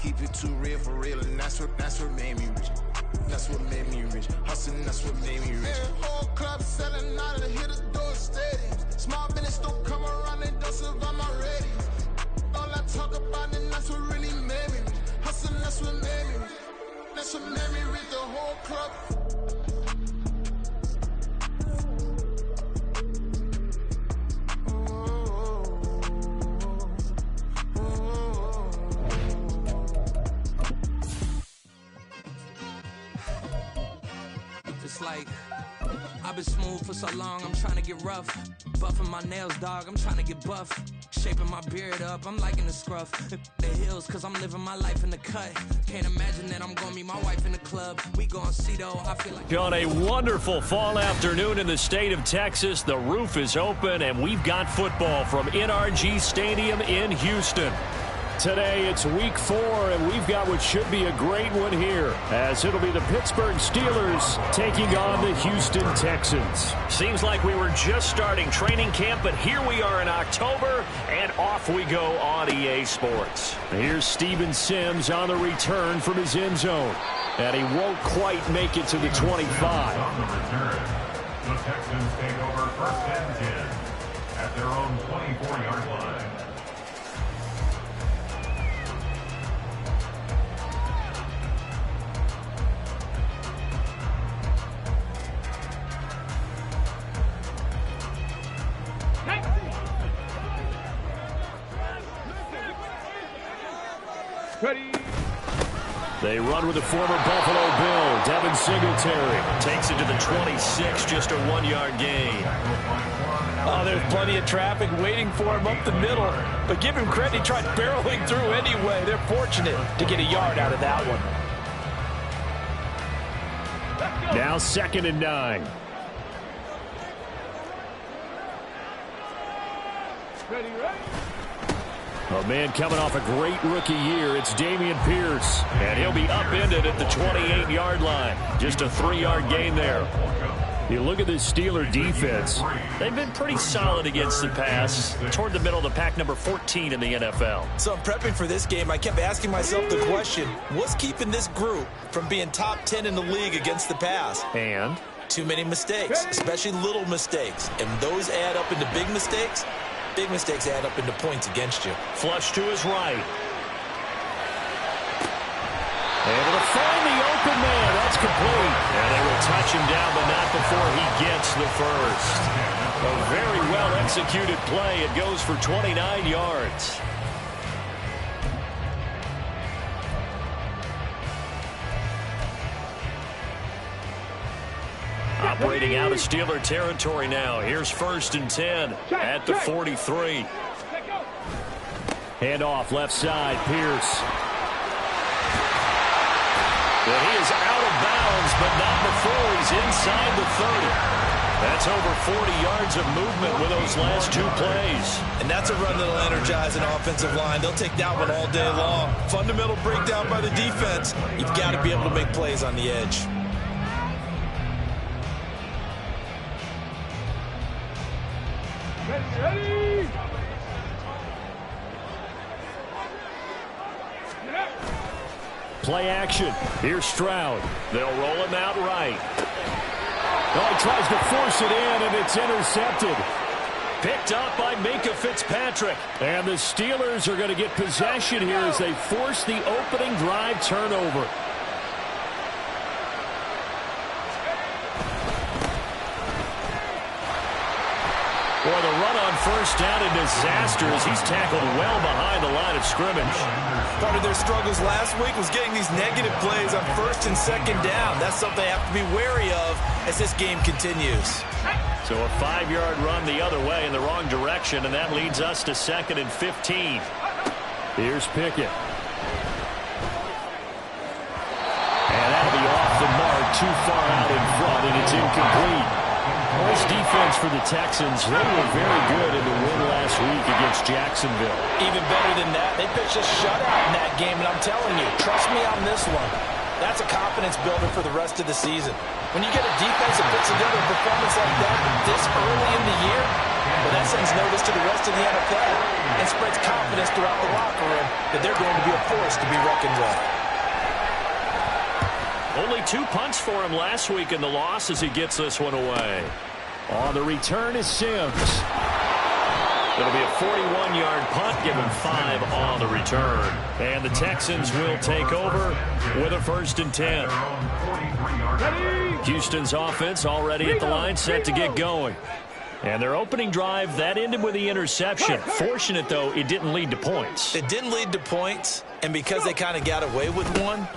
keep it too real for real, and that's what made me rich. That's what made me rich. Hustling, that's what made me rich. Whole club selling out of hit the door stadiums. Small business don't come around, they don't survive my ratings. All I talk about, and that's what really made me rich. Hustling, that's what made me rich. That's what made me rich. The whole club. Like, I've been smooth for so long, I'm trying to get rough. Buffing my nails, dog, I'm trying to get buff. Shaping my beard up, I'm liking the scruff. The hills, cause I'm living my life in the cut. Can't imagine that I'm gonna meet my wife in the club. We gon' see though, I feel like... On a wonderful fall afternoon in the state of Texas, the roof is open and we've got football from NRG Stadium in Houston. Today it's week 4, and we've got what should be a great one here, as it'll be the Pittsburgh Steelers taking on the Houston Texans. Seems like we were just starting training camp, but here we are in October, and off we go on EA Sports. Here's Steven Sims on the return from his end zone, and he won't quite make it to the 25. On the return, the Texans take over 1st and 10 at their own 24-yard line. Ready. They run with the former Buffalo Bill, Devin Singletary. Takes it to the 26, just a 1-yard gain. Oh, there's plenty of traffic waiting for him up the middle. But give him credit, he tried barreling through anyway. They're fortunate to get a yard out of that one. Now 2nd and 9. Ready, ready. A man coming off a great rookie year, it's Dameon Pierce. And he'll be upended at the 28-yard line. Just a 3-yard gain there. You look at this Steeler defense. They've been pretty solid against the pass. Toward the middle of the pack, number 14 in the NFL. So I'm prepping for this game. I kept asking myself the question, what's keeping this group from being top 10 in the league against the pass? And? Too many mistakes, especially little mistakes. And those add up into big mistakes. Big mistakes add up into points against you. Flush to his right. Able to find the open man. That's complete. And they will touch him down, but not before he gets the first. A very well-executed play. It goes for 29 yards. Operating out of Steeler territory now. Here's 1st and 10 at the 43. Handoff left side, Pierce. Well, he is out of bounds, but not before he's inside the 30. That's over 40 yards of movement with those last 2 plays. And that's a run that'll energize an offensive line. They'll take that one all day long. Fundamental breakdown by the defense. You've got to be able to make plays on the edge. Ready. Play action. Here's Stroud. They'll roll him out right. Oh, he tries to force it in, and it's intercepted. Picked up by Minkah Fitzpatrick. And the Steelers are going to get possession here as they force the opening drive turnover. Boy, the run on 1st down a disaster as he's tackled well behind the line of scrimmage. Part of their struggles last week was getting these negative plays on 1st and 2nd down. That's something they have to be wary of as this game continues. So a 5-yard run the other way in the wrong direction, and that leads us to 2nd and 15. Here's Pickett. And that'll be off the mark, too far out in front, and it's incomplete. This defense for the Texans, they were very good in the win last week against Jacksonville. Even better than that, they pitched a shutout in that game, and I'm telling you, trust me on this one. That's a confidence builder for the rest of the season. When you get a defense that puts together a performance like that this early in the year, well, that sends notice to the rest of the NFL and spreads confidence throughout the locker room that they're going to be a force to be reckoned with. Only 2 punts for him last week in the loss as he gets this one away. On the return is Sims. It'll be a 41-yard punt, give him 5 on the return. And the Texans will take over with a 1st and 10. Houston's offense already at the line, set to get going. And their opening drive, that ended with the interception. Fortunate, though, it didn't lead to points. It didn't lead to points, and because they kind of got away with one,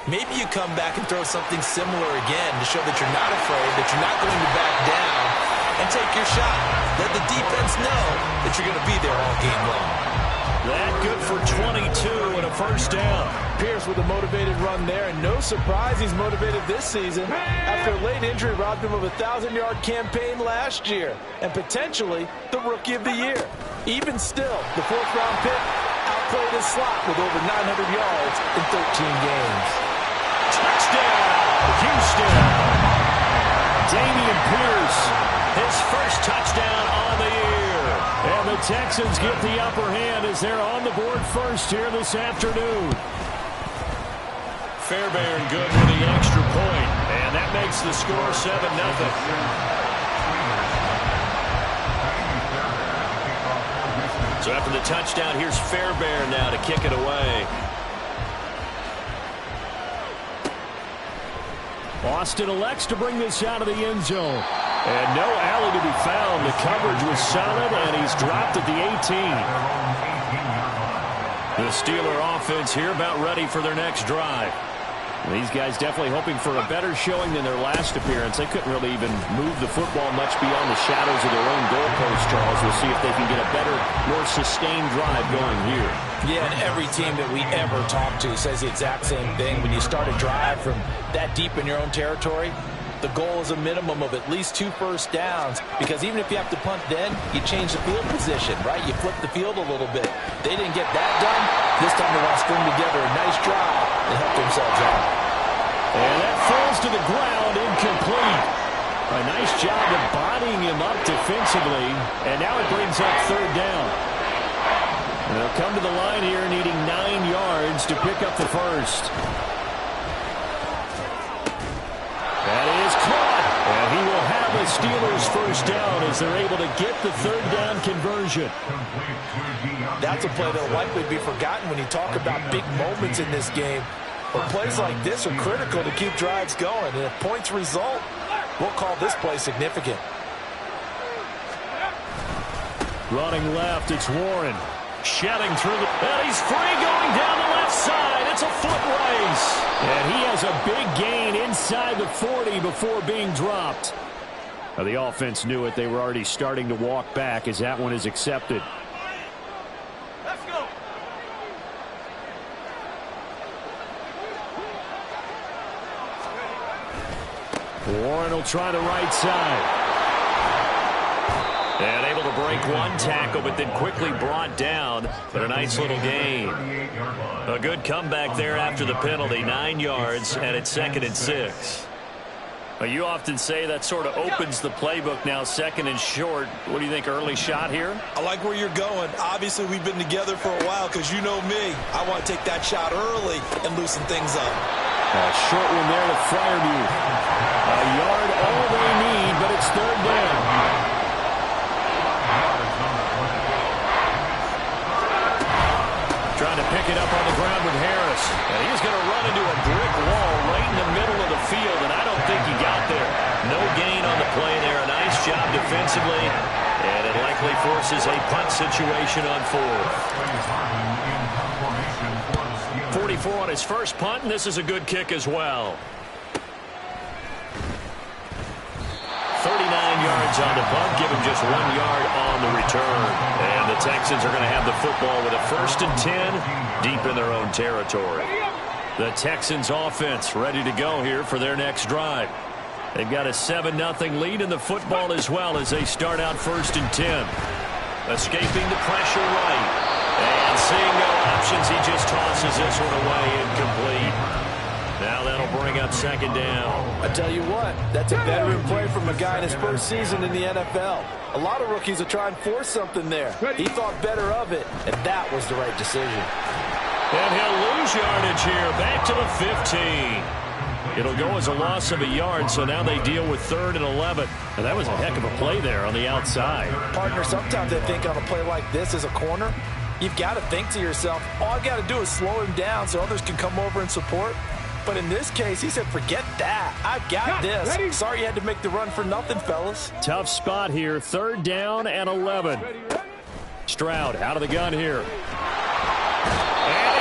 maybe you come back and throw something similar again to show that you're not afraid, that you're not going to back down, and take your shot. Let the defense know that you're going to be there all game long. That good for 22 and a 1st down. Pierce with a motivated run there, and no surprise he's motivated this season after a late injury robbed him of a 1,000-yard campaign last year, and potentially the Rookie of the Year. Even still, the 4th-round pick outplayed his slot with over 900 yards in 13 games. Touchdown, Houston. Dameon Pierce, his first touchdown on the year. And the Texans get the upper hand as they're on the board first here this afternoon. Fairbairn good with the extra point, and that makes the score 7-0. So after the touchdown, here's Fairbairn now to kick it away. Austin elects to bring this out of the end zone. And no alley to be found. The coverage was solid, and he's dropped at the 18. The Steeler offense here about ready for their next drive. These guys definitely hoping for a better showing than their last appearance. They couldn't really even move the football much beyond the shadows of their own goalpost, Charles. We'll see if they can get a better, more sustained drive going here. Yeah, and every team that we ever talk to says the exact same thing. When you start a drive from that deep in your own territory, the goal is a minimum of at least 2 first downs, because even if you have to punt then, you change the field position, right? You flip the field a little bit. They didn't get that done. This time they want to string together a nice drive and help themselves out. And that falls to the ground, incomplete. A nice job of bodying him up defensively, and now it brings up 3rd down. And they'll come to the line here needing 9 yards to pick up the first. That is caught, and he will have a Steelers 1st down as they're able to get the 3rd down conversion. That's a play that will likely be forgotten when you talk about big moments in this game. But plays like this are critical to keep drives going, and if points result, we'll call this play significant. Running left, it's Warren. Shedding through the... And he's free going down the left side. It's a foot race. And he has a big gain inside the 40 before being dropped. Now, the offense knew it. They were already starting to walk back as that one is accepted. Let's go. Warren will try the right side. And able to break one tackle, but then quickly brought down. But a nice little gain. A good comeback there after the penalty. 9 yards, and it's 2nd and 6. You often say that sort of opens the playbook now, 2nd and short. What do you think, early shot here? I like where you're going. Obviously, we've been together for a while because you know me. I want to take that shot early and loosen things up. A short one there to Freiermuth. A yard all they need, but it's 3rd down. Trying to pick it up on the ground with Harris. And he's going to run into a brick wall right in the middle of the field, and I don't think he got there. No gain on the play there. A nice job defensively, and it likely forces a punt situation on 4th. 44 on his first punt, and this is a good kick as well. 39 yards on the punt, give him just 1 yard on the return. And the Texans are going to have the football with a 1st and 10 deep in their own territory. The Texans offense ready to go here for their next drive. They've got a 7-0 lead in the football as well as they start out 1st and 10. Escaping the pressure right. And seeing no options, he just tosses this one away incomplete. Now that'll bring up second down. I tell you what, that's a veteran play from a guy in his first season in the NFL. A lot of rookies will try and force something there. He thought better of it, and that was the right decision. And he'll lose yardage here, back to the 15. It'll go as a loss of a yard, so now they deal with 3rd and 11. And that was a heck of a play there on the outside. Partner, sometimes I think on a play like this as a corner, you've got to think to yourself, all I've got to do is slow him down so others can come over and support. But in this case, he said, forget that. I've got this. Ready? Sorry you had to make the run for nothing, fellas. Tough spot here. 3rd down and 11. Stroud out of the gun here. And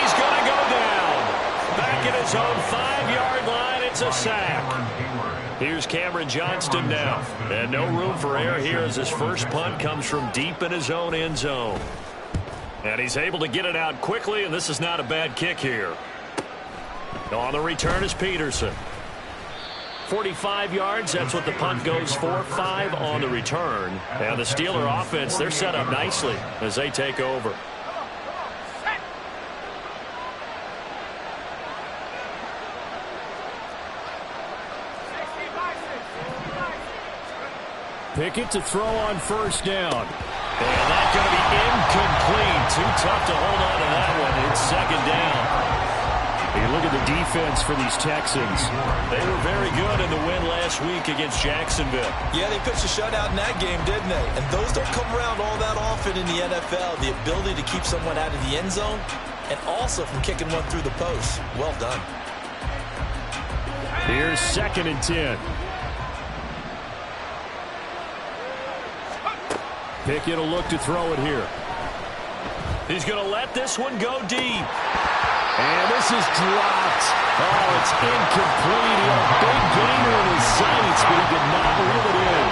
he's going to go down. Back at his own 5-yard line. It's a sack. Here's Cameron Johnston now. And no room for error here as his first punt comes from deep in his own end zone. And he's able to get it out quickly, and this is not a bad kick here. On the return is Peterson. 45 yards, that's what the punt goes for. 5 on the return. And the Steeler offense, they're set up nicely as they take over. Pickett to throw on 1st down. And that's going to be incomplete. Too tough to hold on to that one. It's 2nd down. You look at the defense for these Texans. They were very good in the win last week against Jacksonville. Yeah, they pitched a shutout in that game, didn't they? And those don't come around all that often in the NFL. The ability to keep someone out of the end zone and also from kicking one through the post. Well done. Here's 2nd and 10. Pickett will look to throw it here. He's going to let this one go deep. And this is dropped. Oh, it's incomplete. He had a big gainer in his sights, but he did not reel it in.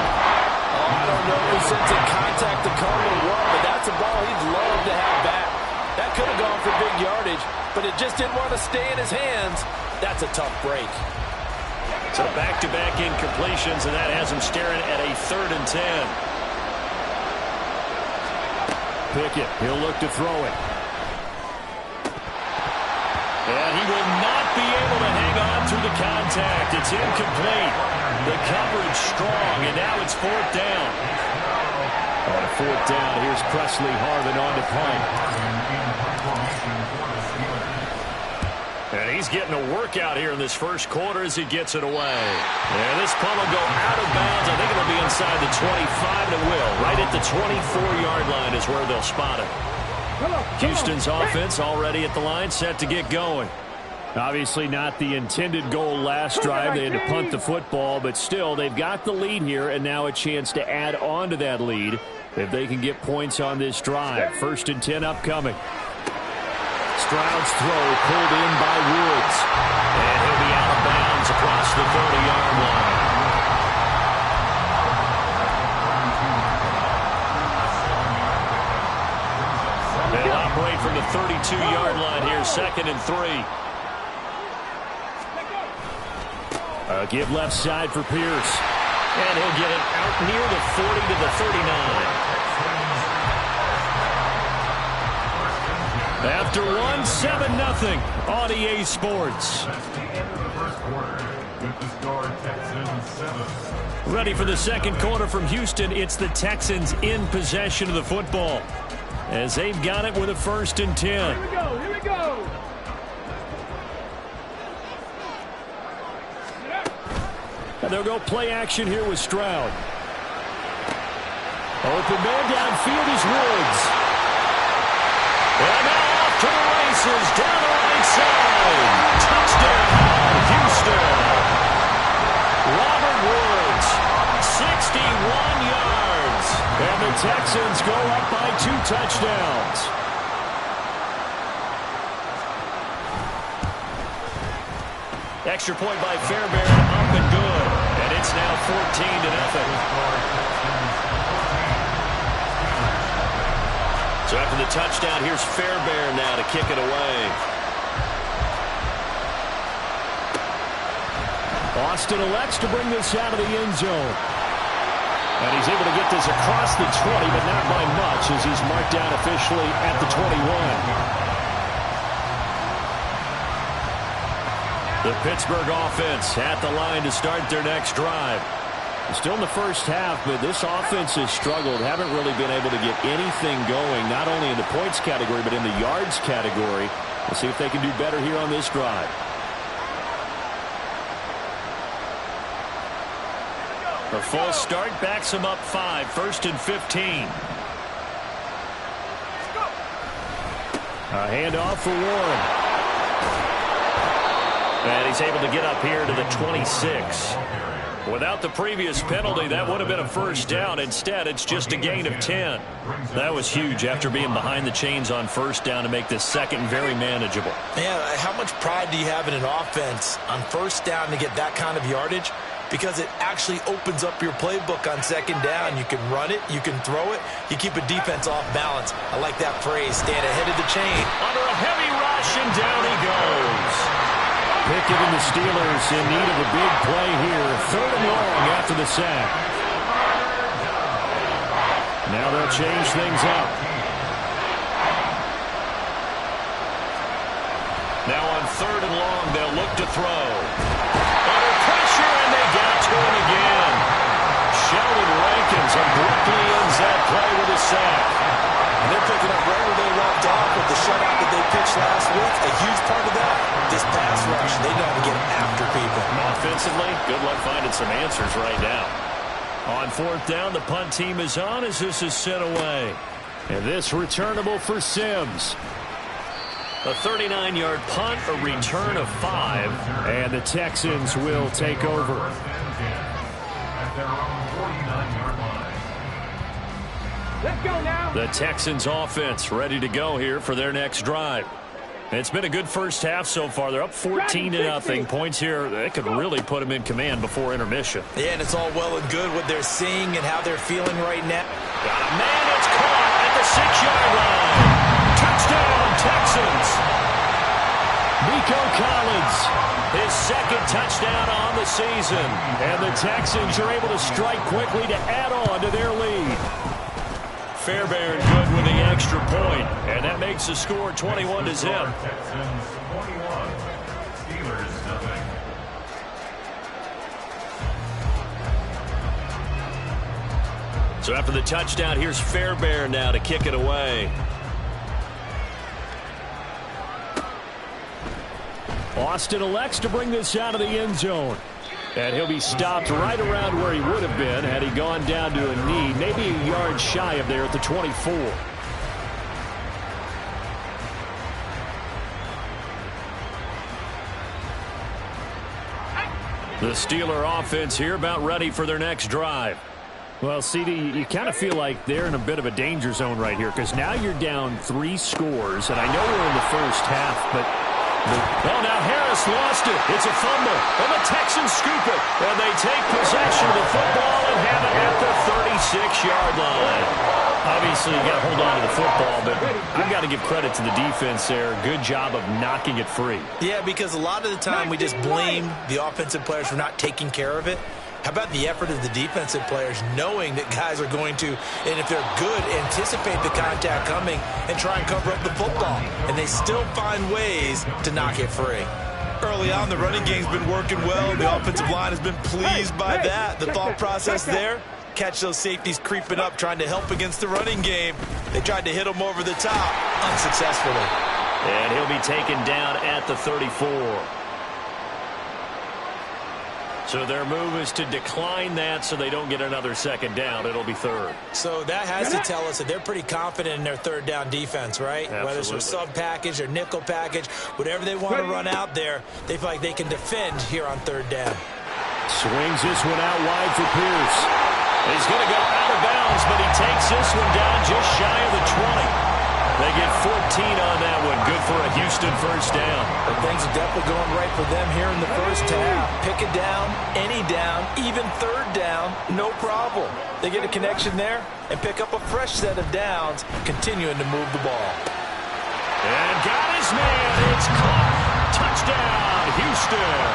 Oh, I don't know if he sensing contact to come or what, but that's a ball he'd love to have back. That could have gone for big yardage, but it just didn't want to stay in his hands. That's a tough break. So back-to-back incompletions, and that has him staring at a 3rd and 10. Pickett, he'll look to throw it. And he will not be able to hang on to the contact. It's incomplete. The coverage strong, and now it's 4th down. On 4th down, here's Presley Harvin on the punt. And he's getting a workout here in this first quarter as he gets it away. And this punt will go out of bounds. I think it'll be inside the 25, and it will. Right at the 24-yard line is where they'll spot it. Houston's offense already at the line, set to get going. Obviously not the intended goal last drive. They had to punt the football, but still, they've got the lead here, and now a chance to add on to that lead if they can get points on this drive. 1st and 10 upcoming. Stroud's throw pulled in by Woods. And he'll be out of bounds across the 30-yard line. They'll operate from the 32-yard line here, 2nd and 3. Give left side for Pierce. And he'll get it out near the 40 to the 39. After 1, 7-0 on EA Sports. Ready for the 2nd quarter from Houston. It's the Texans in possession of the football as they've got it with a 1st and 10. Here we go, here we go. And they'll go play action here with Stroud. Open man downfield is Woods. And now off to the races down the right side. Touchdown, Houston. Robert Woods, 61 yards. And the Texans go up by 2 touchdowns. Extra point by Fairbairn, up and good. And it's now 14-0. So after the touchdown, here's Fairbairn now to kick it away. Austin elects to bring this out of the end zone. And he's able to get this across the 20, but not by much as he's marked down officially at the 21. The Pittsburgh offense at the line to start their next drive. Still in the first half, but this offense has struggled. Haven't really been able to get anything going, not only in the points category, but in the yards category. We'll see if they can do better here on this drive. A false start backs him up 5, 1st and 15. A handoff for Warren. And he's able to get up here to the 26. Without the previous penalty, that would have been a first down. Instead, it's just a gain of 10. That was huge after being behind the chains on first down to make this second very manageable. Yeah, how much pride do you have in an offense on first down to get that kind of yardage? Because it actually opens up your playbook on second down. You can run it, you can throw it, you keep a defense off balance. I like that phrase, stand ahead of the chain. Under a heavy rush, and down he goes. Pickett and the Steelers in need of a big play here. 3rd and long after the sack. Now they'll change things up. Now on 3rd and long, they'll look to throw. Under pressure, and they got to him again. Sheldon Rankins abruptly ends that play with a sack. And they're picking up right where they left off with the shutout that they pitched last week. A huge part of that, this pass rush. They know how to get after people. Offensively, good luck finding some answers right now. On 4th down, the punt team is on as this is sent away. And this returnable for Sims. A 39-yard punt, a return of 5. And the Texans will take over. At their own 49-yard line. Let's go now. The Texans offense ready to go here for their next drive. It's been a good first half so far. They're up 14-0. Points here, they could really put them in command before intermission. Yeah, and it's all well and good what they're seeing and how they're feeling right now. Got a man, it's caught at the 6-yard line. Touchdown, Texans. Nico Collins, his second touchdown on the season. And the Texans are able to strike quickly to add on to their lead. Fairbairn good with the extra point, and that makes the score 21-0. Texans 21, Steelers 0. So after the touchdown, here's Fairbairn now to kick it away. Austin elects to bring this out of the end zone. And he'll be stopped right around where he would have been had he gone down to a knee, maybe a yard shy of there at the 24. The Steeler offense here about ready for their next drive. Well, CD, you kind of feel like they're in a bit of a danger zone right here because now you're down 3 scores, and I know we're in the first half, but well, now Harris lost it. It's a fumble, and the Texans scoop it, and they take possession of the football and have it at the 36-yard line. Obviously, you got to hold on to the football, but I've got to give credit to the defense there. Good job of knocking it free. Yeah, because a lot of the time we just blame the offensive players for not taking care of it. How about the effort of the defensive players knowing that guys are going to, and if they're good, anticipate the contact coming and try and cover up the football. And they still find ways to knock it free. Early on, the running game's been working well. The offensive line has been pleased by that. The thought process there, catch those safeties creeping up, trying to help against the running game. They tried to hit them over the top, unsuccessfully. And he'll be taken down at the 34. So their move is to decline that so they don't get another second down. It'll be 3rd. So that has to tell us that they're pretty confident in their 3rd down defense, right? Absolutely. Whether it's a sub package or nickel package, whatever they want to run out there, they feel like they can defend here on 3rd down. Swings this one out wide for Pierce. He's going to go out of bounds, but he takes this one down just shy of the 20. They get 14 on that one. Good for a Houston first down. But things are definitely going right for them here in the first half. Pick a down, any down, even 3rd down, no problem. They get a connection there and pick up a fresh set of downs, continuing to move the ball. And got his man. It's caught. Touchdown, Houston.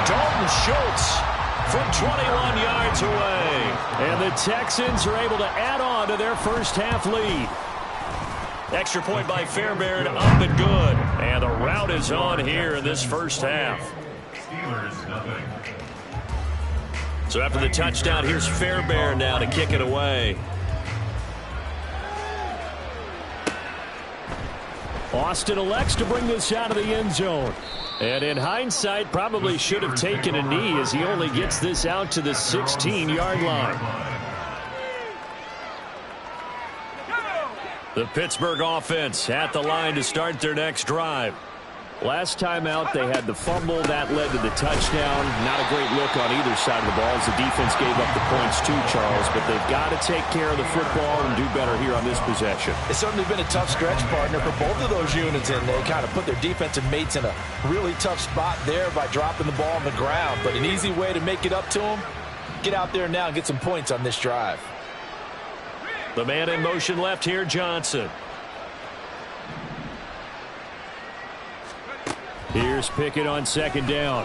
Dalton Schultz from 21 yards away. And the Texans are able to add on to their first half lead. Extra point by Fairbairn, up and good. And the rout is on here in this first half. Steelers, nothing. So after the touchdown, here's Fairbairn now to kick it away. Austin elects to bring this out of the end zone. And in hindsight, probably should have taken a knee as he only gets this out to the 16-yard line. The Pittsburgh offense at the line to start their next drive. Last time out, they had the fumble. That led to the touchdown. Not a great look on either side of the ball as the defense gave up the points too, Charles. But they've got to take care of the football and do better here on this possession. It's certainly been a tough stretch, partner, for both of those units, and they kind of put their defensive mates in a really tough spot there by dropping the ball on the ground. But an easy way to make it up to them, get out there now and get some points on this drive. The man in motion left here, Johnson. Here's Pickett on second down.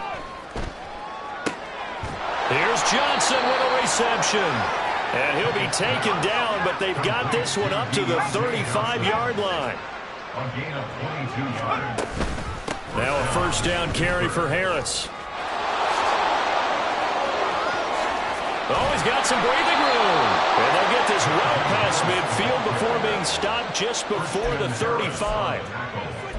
Here's Johnson with a reception. And he'll be taken down, but they've got this one up to the 35-yard line. A gain of 22 yards. Now a first down carry for Harris. Oh, he's got some breathing room. And they'll get this well past midfield before being stopped just before the 35.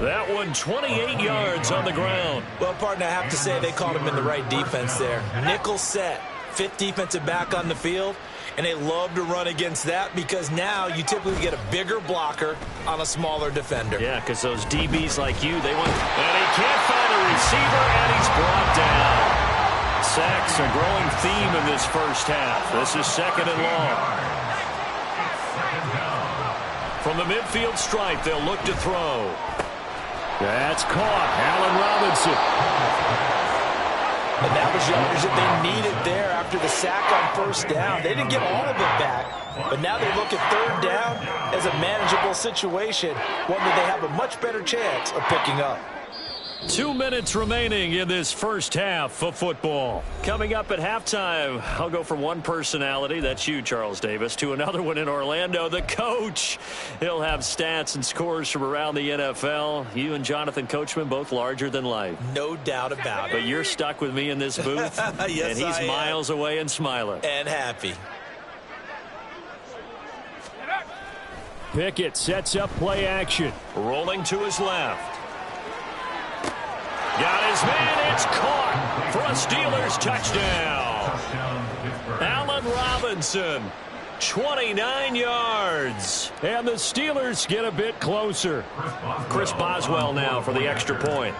That one 28 yards on the ground. Well, partner, I have to say they caught him in the right defense there. Nickel set, fifth defensive back on the field, and they love to run against that because now you typically get a bigger blocker on a smaller defender. Yeah, because those DBs like you, they want... And he can't find a receiver, and he's brought down. Sacks a growing theme in this first half. This is second and long. From the midfield stripe, they'll look to throw. That's caught. Allen Robinson. And that was yardage that they needed there after the sack on first down. They didn't get all of it back, but now they look at third down as a manageable situation, one that they have a much better chance of picking up. 2 minutes remaining in this first half of football. Coming up at halftime, I'll go from one personality, that's you, Charles Davis, to another one in Orlando, the coach. He'll have stats and scores from around the NFL. You and Jonathan Coachman, both larger than life. No doubt about it. But you're stuck with me in this booth, yes, and he's miles away and smiling. And happy. Pickett sets up play action. Rolling to his left. Got his man, it's caught for a Steelers touchdown. Allen Robinson, 29 yards. And the Steelers get a bit closer. Chris Boswell now for the extra point.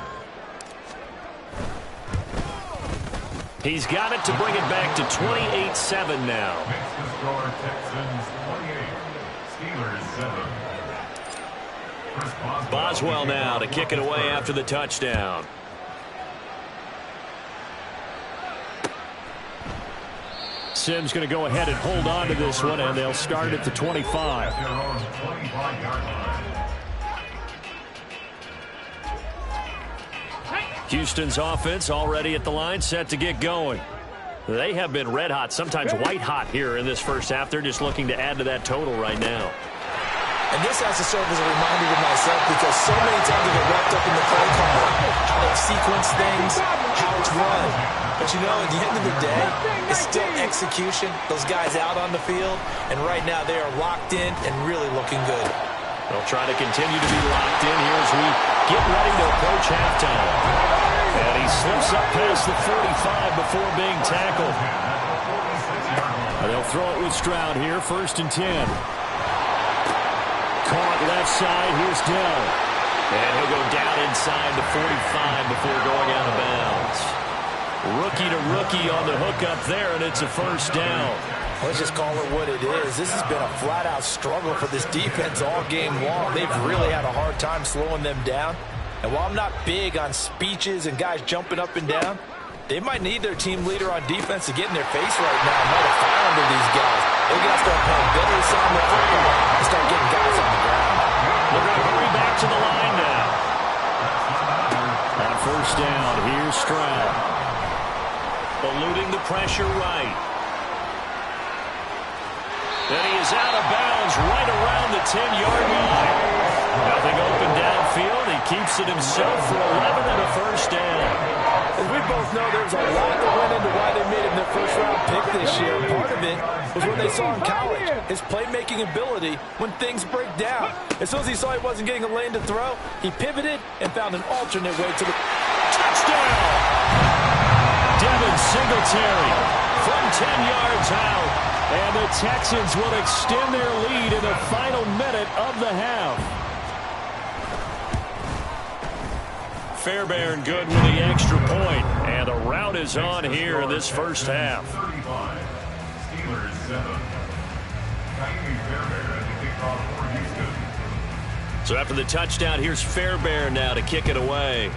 He's got it to bring it back to 28-7 now. Makes the score Texans 28, Steelers 7. Boswell now to kick it away after the touchdown. Sims going to go ahead and hold on to this one, and they'll start at the 25. Houston's offense already at the line, set to get going. They have been red hot, sometimes white hot here in this first half. They're just looking to add to that total right now. And this has to serve as a reminder to myself because so many times I get wrapped up in the play call, how they sequence things, how it's run. But you know, at the end of the day, it's still execution. Those guys out on the field, and right now they are locked in and really looking good. They'll try to continue to be locked in here as we get ready to approach halftime. And he slips up past the 45 before being tackled. They'll throw it with Stroud here, 1st and 10. Caught left side, here's Dell. And he'll go down inside the 45 before going out of bounds. Rookie to rookie on the hook up there, and it's a first down. Let's just call it what it is. This has been a flat-out struggle for this defense all game long. They've really had a hard time slowing them down. And while I'm not big on speeches and guys jumping up and down, they might need their team leader on defense to get in their face right now and let a fire under these guys. They've got to start playing better on the football and start getting guys on the ground. We're going to hurry back to the line now. On first down, here's Stroud. Eluding the pressure right. And he is out of bounds right around the 10-yard line. Nothing open downfield. He keeps it himself for 11 and a first down. As we both know, there's a lot that went into why they made him their first-round pick this year. Part of it was what they saw in college, his playmaking ability when things break down. As soon as he saw he wasn't getting a lane to throw, he pivoted and found an alternate way to the touchdown. Devin Singletary from 10 yards out. And the Texans will extend their lead in the final minute of the half. Fairbairn good with the extra point, and the rout is on here in this first half. 35, Steelers 7. Ka'imi Fairbairn to kick off for Houston. So after the touchdown, here's Fairbairn now to kick it away.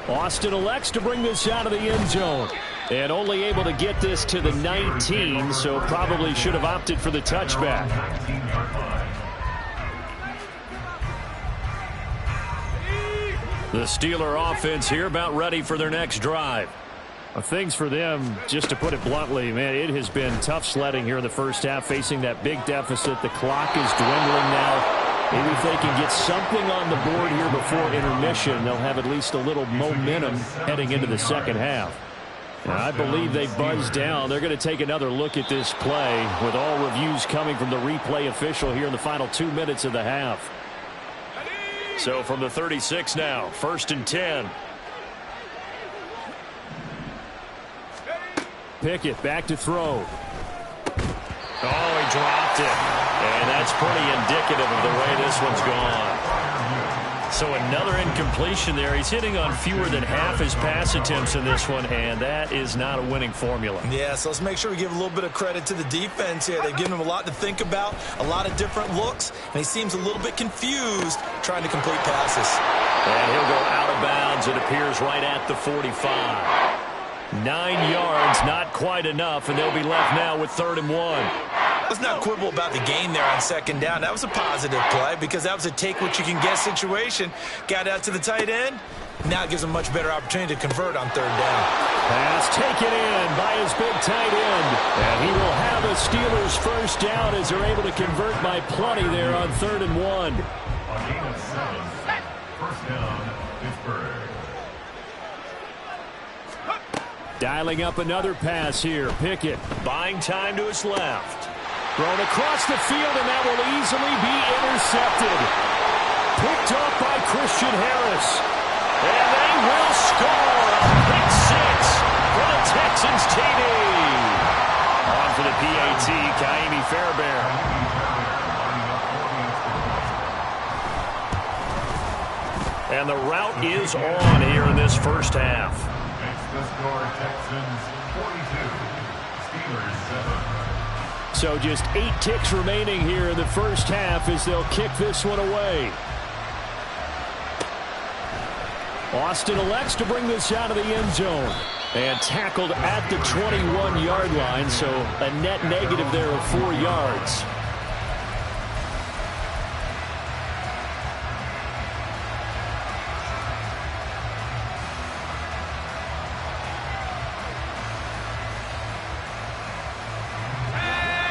Austin elects to bring this out of the end zone. And only able to get this to the 19, so probably should have opted for the touchback. The Steeler offense here about ready for their next drive. Things for them, just to put it bluntly, man, it has been tough sledding here in the first half, facing that big deficit. The clock is dwindling now. Maybe if they can get something on the board here before intermission, they'll have at least a little momentum heading into the second half. And I believe they buzzed down. They're going to take another look at this play with all reviews coming from the replay official here in the final 2 minutes of the half. So from the 36 now, 1st and 10. Pickett back to throw. Oh, he dropped it. And that's pretty indicative of the way this one's gone. So another incompletion there. He's hitting on fewer than half his pass attempts in this one, and that is not a winning formula. Yeah, so let's make sure we give a little bit of credit to the defense here. They've given him a lot to think about, a lot of different looks, and he seems a little bit confused trying to complete passes. And he'll go out of bounds, it appears, right at the 45. 9 yards, not quite enough, and they'll be left now with 3rd and 1. Let's not quibble about the gain there on 2nd down. That was a positive play because that was a take-what-you-can-get situation. Got out to the tight end. Now it gives him a much better opportunity to convert on 3rd down. Pass taken in by his big tight end. And he will have a Steelers first down as they're able to convert by plenty there on 3rd and 1. On gain of 7, first down, Pittsburgh. Dialing up another pass here. Pickett buying time to his left. Thrown across the field, and that will easily be intercepted. Picked up by Christian Harris. And they will score a pick 6 for the Texans TD. On for the PAT, Ka'imi Fairbairn. And the route is on here in this first half. Next to score, Texans 42, Steelers 7. So just 8 ticks remaining here in the first half as they'll kick this one away. Austin elects to bring this out of the end zone. And tackled at the 21-yard line, so a net negative there of 4 yards.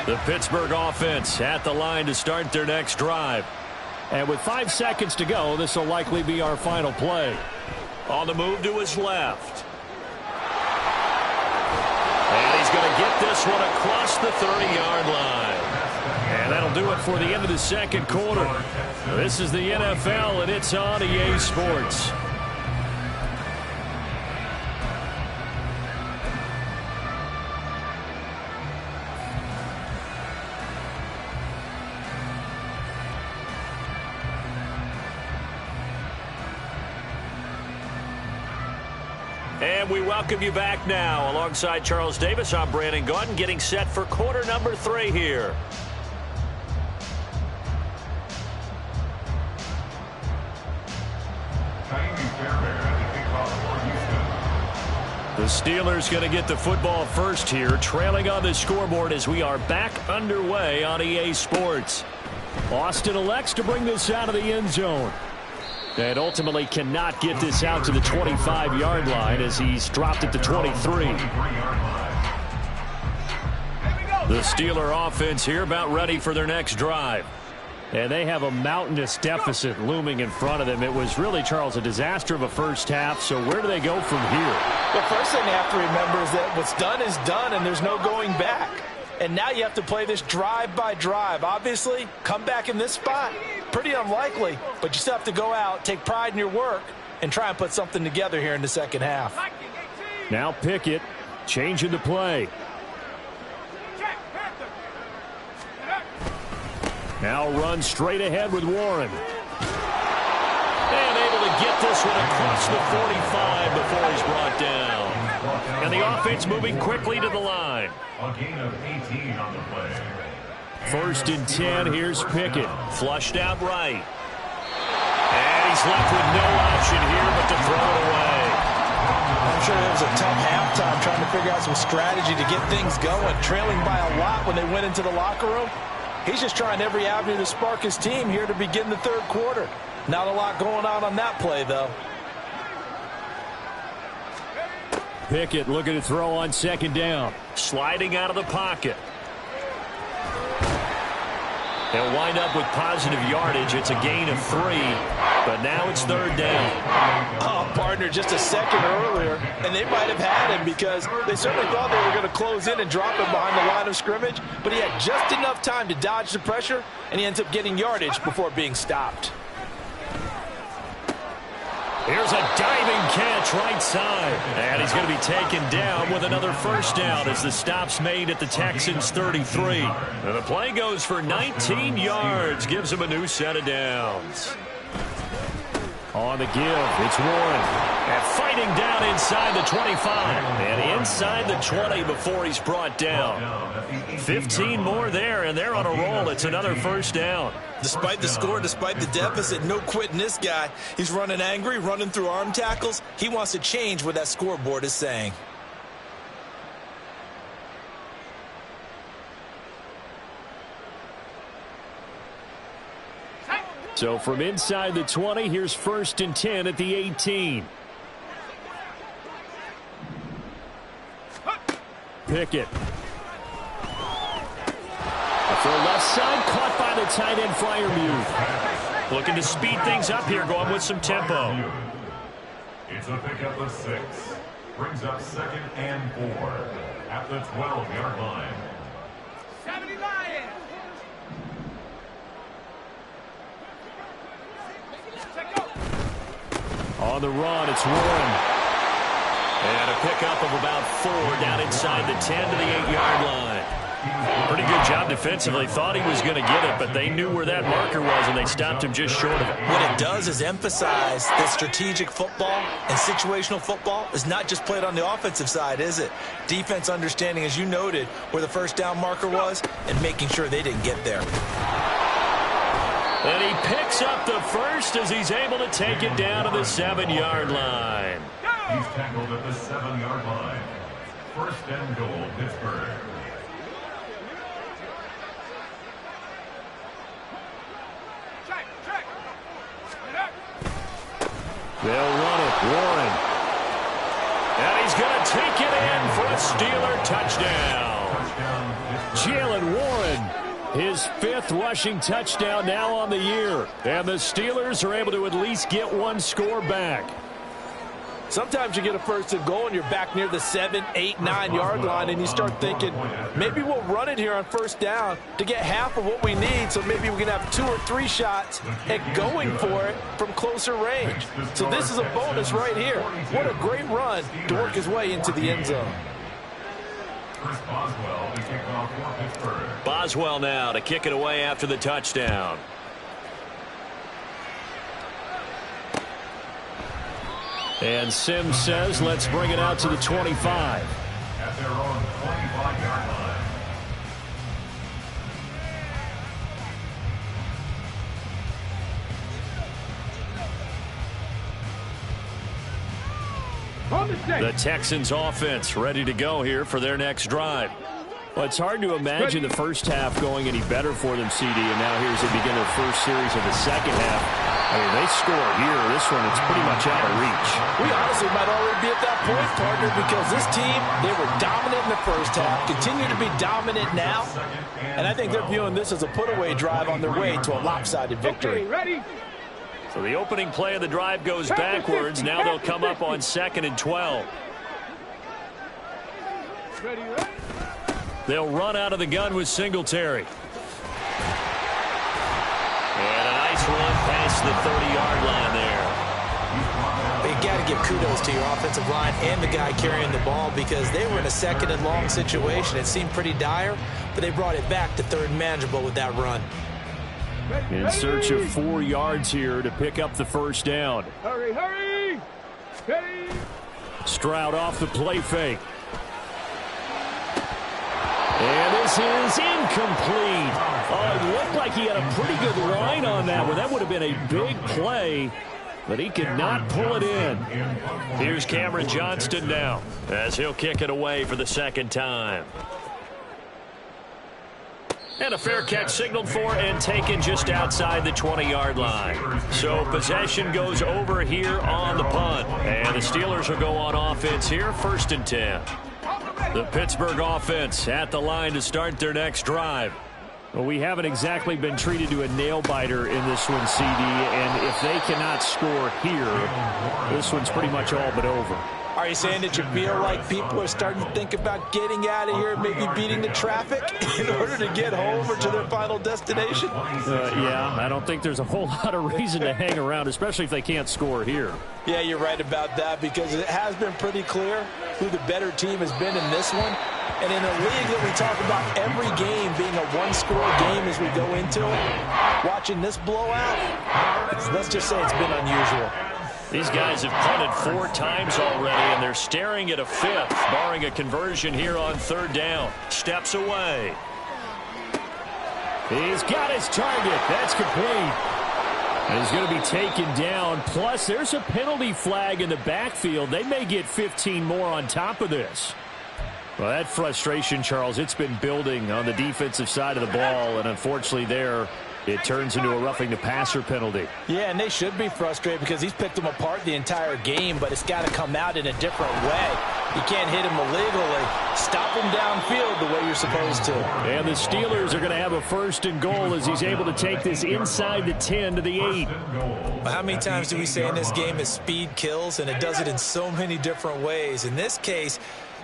The Pittsburgh offense at the line to start their next drive. And with 5 seconds to go, this will likely be our final play. On the move to his left. And he's going to get this one across the 30-yard line. And that'll do it for the end of the second quarter. This is the NFL, and it's on EA Sports. And we welcome you back now. Alongside Charles Davis, I'm Brandon Gaudin, getting set for quarter number 3 here. The Steelers going to get the football first here, trailing on the scoreboard as we are back underway on EA Sports. Austin elects to bring this out of the end zone. And ultimately cannot get this out to the 25-yard line as he's dropped at the 23. The Steeler offense here about ready for their next drive. And they have a mountainous deficit looming in front of them. It was really, Charles, a disaster of a first half. So where do they go from here? The first thing they have to remember is that what's done is done, and there's no going back. And now you have to play this drive by drive. Obviously, come back in this spot, pretty unlikely. But you still have to go out, take pride in your work, and try and put something together here in the second half. Now Pickett changing the play. Now run straight ahead with Warren. And able to get this one across the 45 before he's brought down. And the offense moving quickly to the line. A gain of 18 on the play. 1st and 10. Here's Pickett. Flushed out right. And he's left with no option here but to throw it away. I'm sure it was a tough halftime trying to figure out some strategy to get things going. Trailing by a lot when they went into the locker room. He's just trying every avenue to spark his team here to begin the third quarter. Not a lot going on that play, though. Pickett looking to throw on 2nd down. Sliding out of the pocket. They'll wind up with positive yardage. It's a gain of 3, but now it's 3rd down. Oh, partner, just a second earlier, and they might have had him because they certainly thought they were going to close in and drop him behind the line of scrimmage, but he had just enough time to dodge the pressure, and he ends up getting yardage before being stopped. Here's a diving catch right side. And he's going to be taken down with another 1st down as the stop's made at the Texans' 33. And the play goes for 19 yards. Gives him a new set of downs. On the give, it's Warren. And fighting down inside the 25. And inside the 20 before he's brought down. 15 more there, and they're on a roll. It's another 1st down. Despite the score, despite the deficit, no quitting this guy. He's running angry, running through arm tackles. He wants to change what that scoreboard is saying. So from inside the 20, here's 1st and 10 at the 18. Pickett. For left side, caught by the tight end, Freiermuth. Looking to speed things up here, going with some tempo. It's a pickup of 6. Brings up 2nd and 4 at the 12-yard line. 70 Lions! On the run, it's Warren. And a pickup of about 4 down inside the 10 to the 8-yard line. Pretty good job defensively. Thought he was going to get it, but they knew where that marker was, and they stopped him just short of it. What it does is emphasize that strategic football and situational football is not just played on the offensive side, is it? Defense understanding, as you noted, where the 1st down marker was and making sure they didn't get there. And he picks up the 1st as he's able to take it down to the 7-yard line. He's tackled at the 7-yard line. 1st and goal, Pittsburgh. They'll run it, Warren. And he's going to take it in for a Steeler touchdown. Jaylen Warren, his 5th rushing touchdown now on the year. And the Steelers are able to at least get one score back. Sometimes you get a 1st and goal and you're back near the 7, 8, 9-yard line, and you start thinking, maybe we'll run it here on 1st down to get half of what we need, so maybe we can have 2 or 3 shots at going for it from closer range. So this is a bonus right here. What a great run to work his way into the end zone. Boswell to kick off for Pittsburgh. Boswell now to kick it away after the touchdown. And Sims says, let's bring it out to the 25. At their own 25-yard line. The Texans offense ready to go here for their next drive. Well, it's hard to imagine the first half going any better for them, CD, and now here's they begin their first series of the second half. I mean, they score here. This one, it's pretty much out of reach. We honestly might already be at that point, partner, because this team, they were dominant in the first half, continue to be dominant now, and I think they're viewing this as a put-away drive on their way to a lopsided victory. Ready? So the opening play of the drive goes backwards. Now they'll come up on 2nd and 12. Ready? They'll run out of the gun with Singletary. And a nice run past the 30-yard line there. You got to give kudos to your offensive line and the guy carrying the ball because they were in a 2nd and long situation. It seemed pretty dire, but they brought it back to 3rd and manageable with that run. In search of 4 yards here to pick up the first down. Hurry, hurry! Ready? Stroud off the play fake. And this is incomplete. Oh, it looked like he had a pretty good line on that one. That would have been a big play, but he could not pull it in. Here's Cameron Johnston now as he'll kick it away for the 2nd time. And a fair catch signaled for and taken just outside the 20-yard line. So possession goes over here on the punt. And the Steelers will go on offense here, 1st and 10. The Pittsburgh offense at the line to start their next drive. Well, we haven't exactly been treated to a nail-biter in this one, CD. And if they cannot score here, this one's pretty much all but over. Are you saying that you feel like people are starting to think about getting out of here, maybe beating the traffic in order to get home or to their final destination? Yeah, I don't think there's a whole lot of reason to hang around, especially if they can't score here. Yeah, you're right about that because it has been pretty clear who the better team has been in this one. And in a league that we talk about every game being a one-score game as we go into it, watching this blowout, let's just say it's been unusual. These guys have punted 4 times already, and they're staring at a 5th, barring a conversion here on 3rd down. Steps away. He's got his target. That's complete. And he's going to be taken down. Plus, there's a penalty flag in the backfield. They may get 15 more on top of this. Well, that frustration, Charles, it's been building on the defensive side of the ball, and unfortunately there, it turns into a roughing the passer penalty. Yeah, and they should be frustrated because he's picked them apart the entire game, but it's got to come out in a different way. You can't hit him illegally. Stop him downfield the way you're supposed to. And the Steelers are going to have a 1st and goal as he's able to take this inside the 10 to the 8. Well, how many times do we say in this game is speed kills, and it does it in so many different ways. In this case,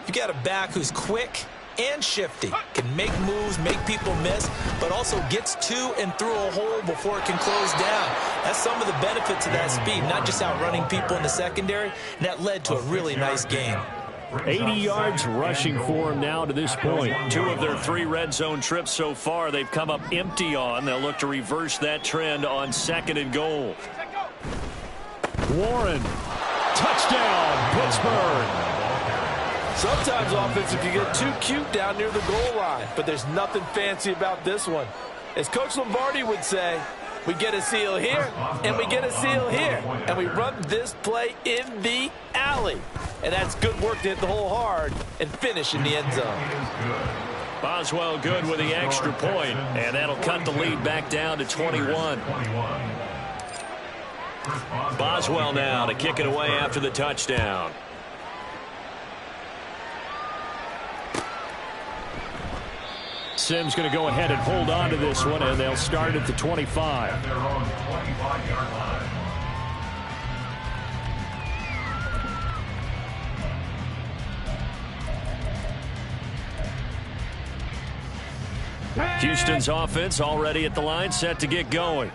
you got a back who's quick and shifty, can make moves, make people miss, but also gets to and through a hole before it can close down. That's some of the benefits of that speed, not just outrunning people in the secondary, and that led to a really nice game. 80 yards rushing for him now to this point. 2 of their 3 red zone trips so far they've come up empty on. They'll look to reverse that trend on 2nd and goal. Warren, touchdown, Pittsburgh. Sometimes offense, if you get too cute down near the goal line, but there's nothing fancy about this one. As Coach Lombardi would say, we get a seal here, and we get a seal here, and we run this play in the alley. And that's good work to hit the hole hard and finish in the end zone. Boswell good with the extra point, and that'll cut the lead back down to 21. Boswell now to kick it away after the touchdown. Sims going to go ahead and hold on to this one, and they'll start at the 25. Their own 25-yard line. Houston's offense already at the line, set to get going.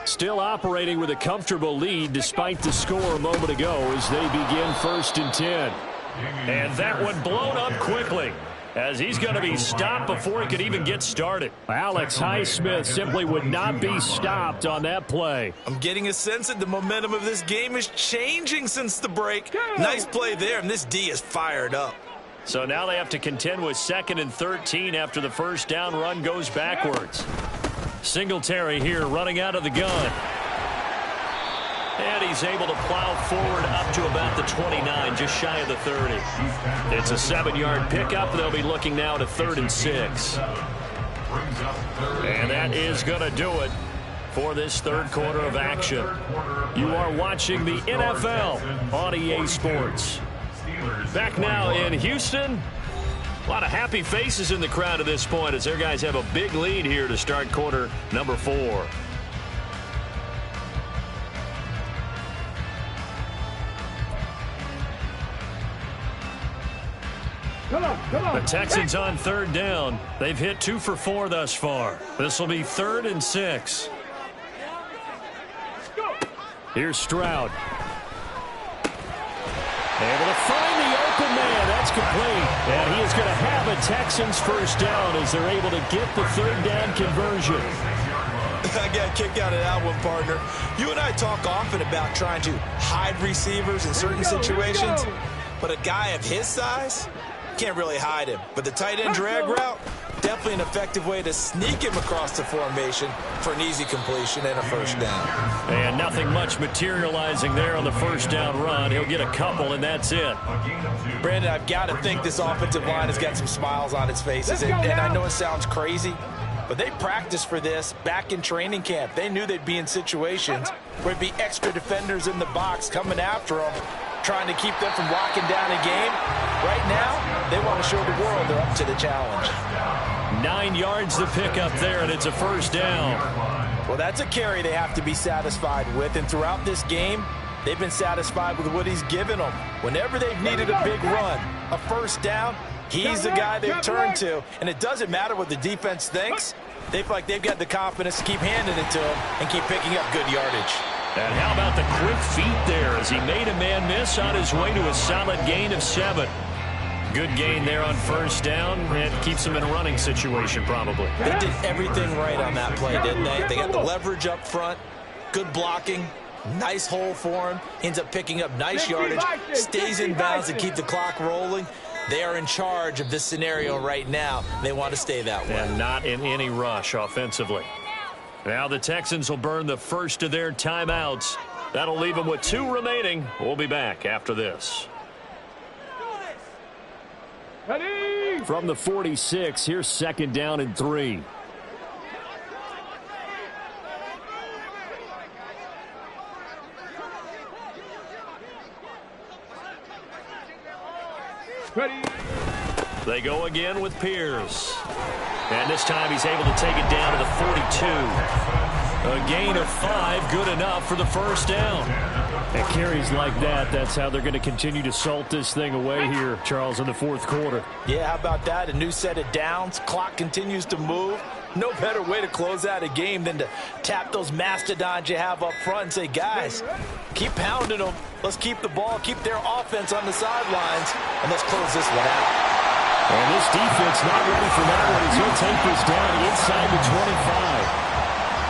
Still operating with a comfortable lead despite the score a moment ago as they begin 1st and 10. And that one blown up quickly, as he's going to be stopped before he could even get started. Alex Highsmith simply would not be stopped on that play. I'm getting a sense that the momentum of this game is changing since the break. Nice play there, and this D is fired up. So now they have to contend with 2nd and 13 after the first down run goes backwards. Singletary here running out of the gun. And he's able to plow forward up to about the 29, just shy of the 30. It's a 7-yard pickup. They'll be looking now to 3rd and 6. And that is going to do it for this third quarter of action. You are watching the NFL on EA Sports. Back now in Houston. A lot of happy faces in the crowd at this point as their guys have a big lead here to start quarter number 4. The Texans on 3rd down. They've hit 2 for 4 thus far. This will be 3rd and 6. Here's Stroud. Able to find the open man. That's complete. And he is going to have a Texans first down as they're able to get the 3rd down conversion. I got a kick out of that one, partner. You and I talk often about trying to hide receivers in certain situations, but a guy of his size can't really hide him. But the tight end drag route, definitely an effective way to sneak him across the formation for an easy completion and a first down. And nothing much materializing there on the first down run. He'll get a couple, and that's it. Brandon, I've got to think this offensive line has got some smiles on its faces. And I know it sounds crazy, but they practiced for this back in training camp. They knew they'd be in situations where there'd be extra defenders in the box coming after them, trying to keep them from locking down a game. Right now, they want to show the world they're up to the challenge. 9 yards to pick up there, and it's a first down. Well, that's a carry they have to be satisfied with, and throughout this game, they've been satisfied with what he's given them. Whenever they've needed a big run, a first down, he's the guy they've turned to, and it doesn't matter what the defense thinks. They feel like they've got the confidence to keep handing it to him and keep picking up good yardage. And how about the quick feet there as he made a man miss on his way to a solid gain of 7. Good gain there on first down. It keeps them in a running situation probably. They did everything right on that play, didn't they? They got the leverage up front, good blocking, nice hole for him, ends up picking up nice yardage, stays in bounds to keep the clock rolling. They are in charge of this scenario right now. They want to stay that way. And not in any rush offensively. Now the Texans will burn the first of their timeouts. That'll leave them with 2 remaining. We'll be back after this. Ready? From the 46, here's 2nd down and 3. Ready? They go again with Pierce. And this time he's able to take it down to the 42. A gain of 5, good enough for the first down. And carries like that, that's how they're going to continue to salt this thing away here, Charles, in the 4th quarter. Yeah, how about that? A new set of downs. Clock continues to move. No better way to close out a game than to tap those mastodons you have up front and say, guys, keep pounding them. Let's keep the ball, keep their offense on the sidelines, and let's close this one out. And this defense not ready for that one as he'll take this down inside the 25.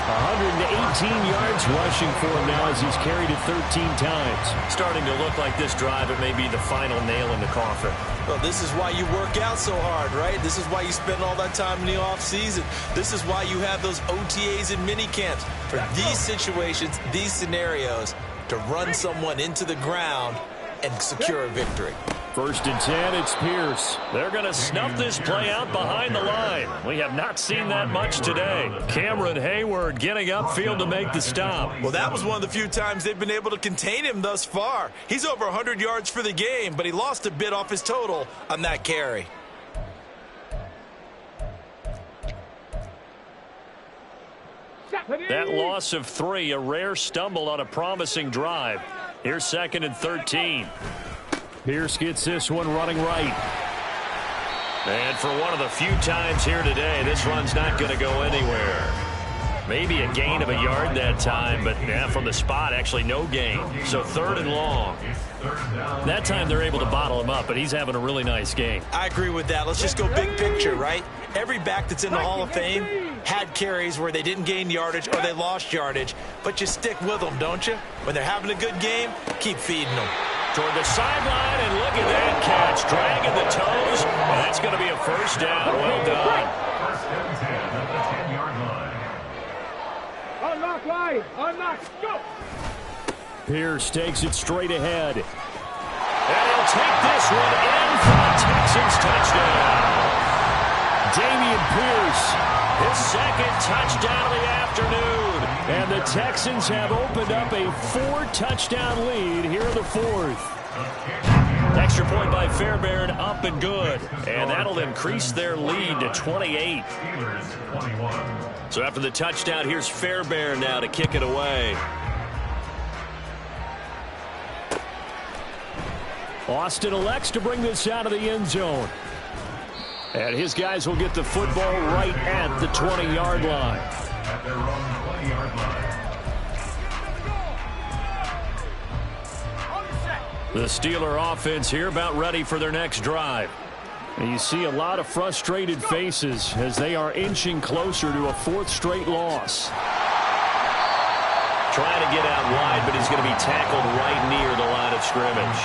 118 yards rushing for him now as he's carried it 13 times. Starting to look like this drive, it may be the final nail in the coffin. Well, this is why you work out so hard, right? This is why you spend all that time in the offseason. This is why you have those OTAs and mini camps. For these situations, these scenarios, to run someone into the ground and secure a victory. 1st and 10, it's Pierce. They're going to snuff this play out behind the line. We have not seen that much today. Cameron Hayward getting upfield to make the stop. Well, that was one of the few times they've been able to contain him thus far. He's over 100 yards for the game, but he lost a bit off his total on that carry. That loss of 3, a rare stumble on a promising drive. Here's 2nd and 13. Pierce gets this one running right. And for one of the few times here today, this run's not going to go anywhere. Maybe a gain of a yard that time, but yeah, from the spot, actually no gain. So 3rd and long. That time they're able to bottle him up, but he's having a really nice game. I agree with that. Let's just go big picture, right? Every back that's in the Hall of Fame had carries where they didn't gain yardage or they lost yardage, but you stick with them, don't you? When they're having a good game, keep feeding them. Toward the sideline, and look at that catch. Dragging the toes, and that's going to be a first down. Well done. First and 10 at the 10-yard line. Unlock line. Unlock. Go. Pierce takes it straight ahead. And he'll take this one in for the Texans touchdown. Dameon Pierce, his second touchdown of the afternoon. And the Texans have opened up a 4-touchdown lead here in the fourth. Extra point by Fairbairn, up and good. And that'll increase their lead to 28. So after the touchdown, here's Fairbairn now to kick it away. Austin elects to bring this out of the end zone. And his guys will get the football right at the 20-yard line. At their own 20-yard line. The Steeler offense here about ready for their next drive. And you see a lot of frustrated faces as they are inching closer to a 4th straight loss. Trying to get out wide, but he's going to be tackled right near the line of scrimmage.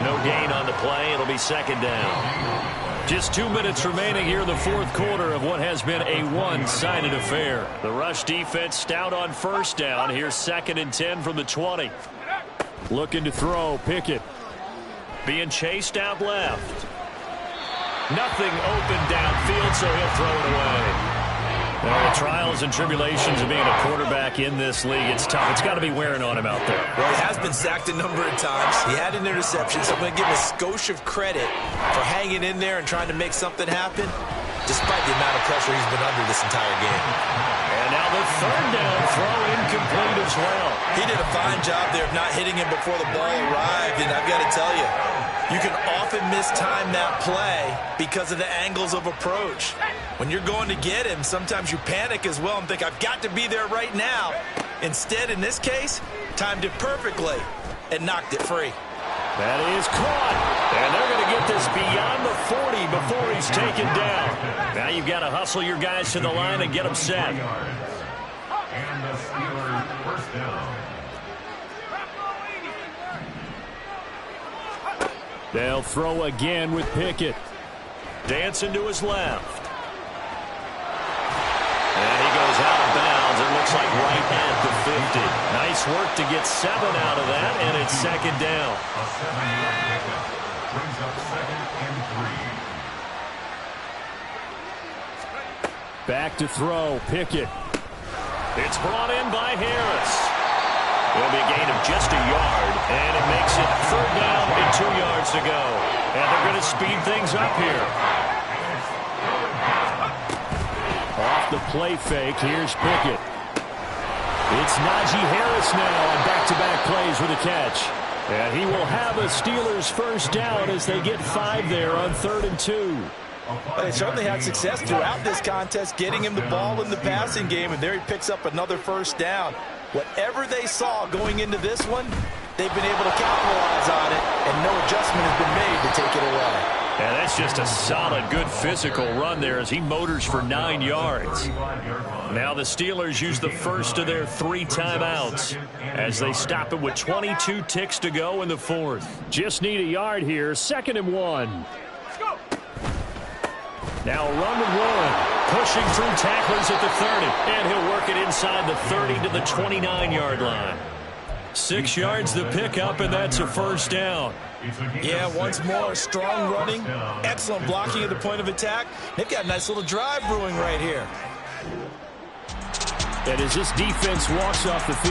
No gain on the play. It'll be second down. Just 2 minutes remaining here in the fourth quarter of what has been a one-sided affair. The rush defense stout on first down. Here's 2nd and 10 from the 20. Looking to throw, Pickett. Being chased out left. Nothing open downfield, so he'll throw it away. Well, the trials and tribulations of being a quarterback in this league, it's tough. It's got to be wearing on him out there. Well, he has been sacked a number of times. He had an interception, so I'm going to give him a skosh of credit for hanging in there and trying to make something happen, despite the amount of pressure he's been under this entire game. And now the 3rd down throw incomplete as well. He did a fine job there of not hitting him before the ball arrived, and I've got to tell you, you can often mistime that play because of the angles of approach. When you're going to get him, sometimes you panic as well and think, I've got to be there right now. Instead, in this case, timed it perfectly and knocked it free. That is caught. And they're going to get this beyond the 40 before he's taken down. Now you've got to hustle your guys to the line and get them set. And the Steelers first down. They'll throw again with Pickett. Dancing to his left. And he goes out of bounds. It looks like right at the 50. Nice work to get 7 out of that, and it's second down. A 7-yard pickup brings up 2nd and 3. Back to throw, Pickett. It's brought in by Harris. It'll be a gain of just a yard, and it makes it 3rd down and 2 yards to go. And they're going to speed things up here. Off the play fake, here's Pickett. It's Najee Harris now on back-to-back plays with a catch. And he will have a Steelers first down as they get 5 there on 3rd and 2. They certainly had success throughout this contest getting him the ball in the passing game, and there he picks up another first down. Whatever they saw going into this one, they've been able to capitalize on it, and no adjustment has been made to take it away. And that's just a solid, good physical run there as he motors for 9 yards. Now the Steelers use the first of their 3 timeouts as they stop it with 22 ticks to go in the fourth. Just need a yard here, 2nd and 1. Now a run and 1. Pushing through tacklers at the 30. And he'll work it inside the 30 to the 29-yard line. 6 yards the pickup, and that's a first down. Yeah, once more, strong running, excellent blocking at the point of attack. They've got a nice little drive brewing right here. And as this defense walks off the field,